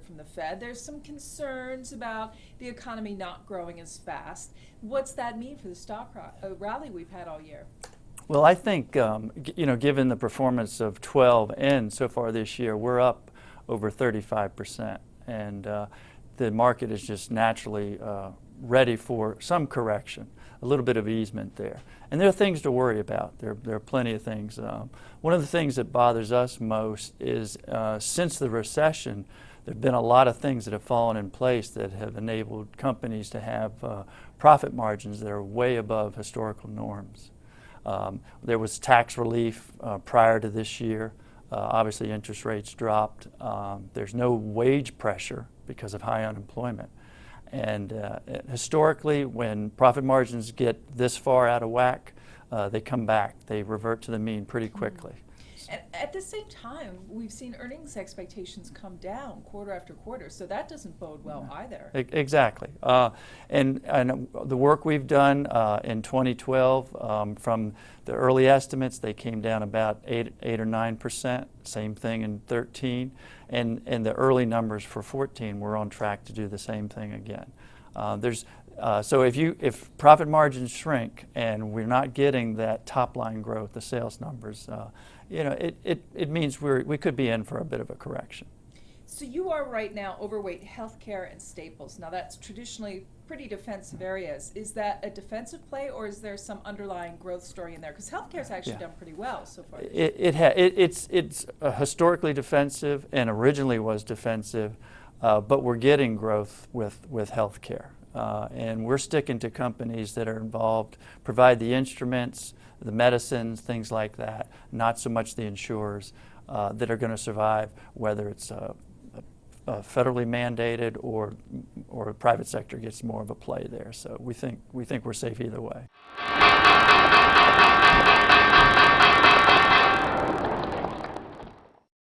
from the Fed. There's some concerns about the economy not growing as fast. What's that mean for the stock rally we've had all year? Well, I think, given the performance of 12 and so far this year, we're up over 35%. And the market is just naturally ready for some correction, a little bit of easement there. And there are things to worry about. There are plenty of things. One of the things that bothers us most is since the recession, there have been a lot of things that have fallen in place that have enabled companies to have profit margins that are way above historical norms. There was tax relief prior to this year. Obviously, interest rates dropped. There's no wage pressure because of high unemployment. And historically, when profit margins get this far out of whack, they come back. They revert to the mean pretty quickly. And at the same time, we've seen earnings expectations come down quarter after quarter, so that doesn't bode well either. Exactly. And the work we've done in 2012, from the early estimates, they came down about 8 or 9%. Same thing in 13. And the early numbers for 14, we're on track to do the same thing again. So if profit margins shrink and we're not getting that top line growth, the sales numbers, it means we could be in for a bit of a correction. So you are right now overweight healthcare and staples. Now that's traditionally pretty defensive areas. Is that a defensive play, or is there some underlying growth story in there? Because healthcare's actually done pretty well so far. It's historically defensive and originally was defensive, but we're getting growth with healthcare. And we're sticking to companies that are involved, provide the instruments, the medicines, things like that, not so much the insurers that are going to survive, whether it's federally mandated or the private sector gets more of a play there. So we think we're safe either way.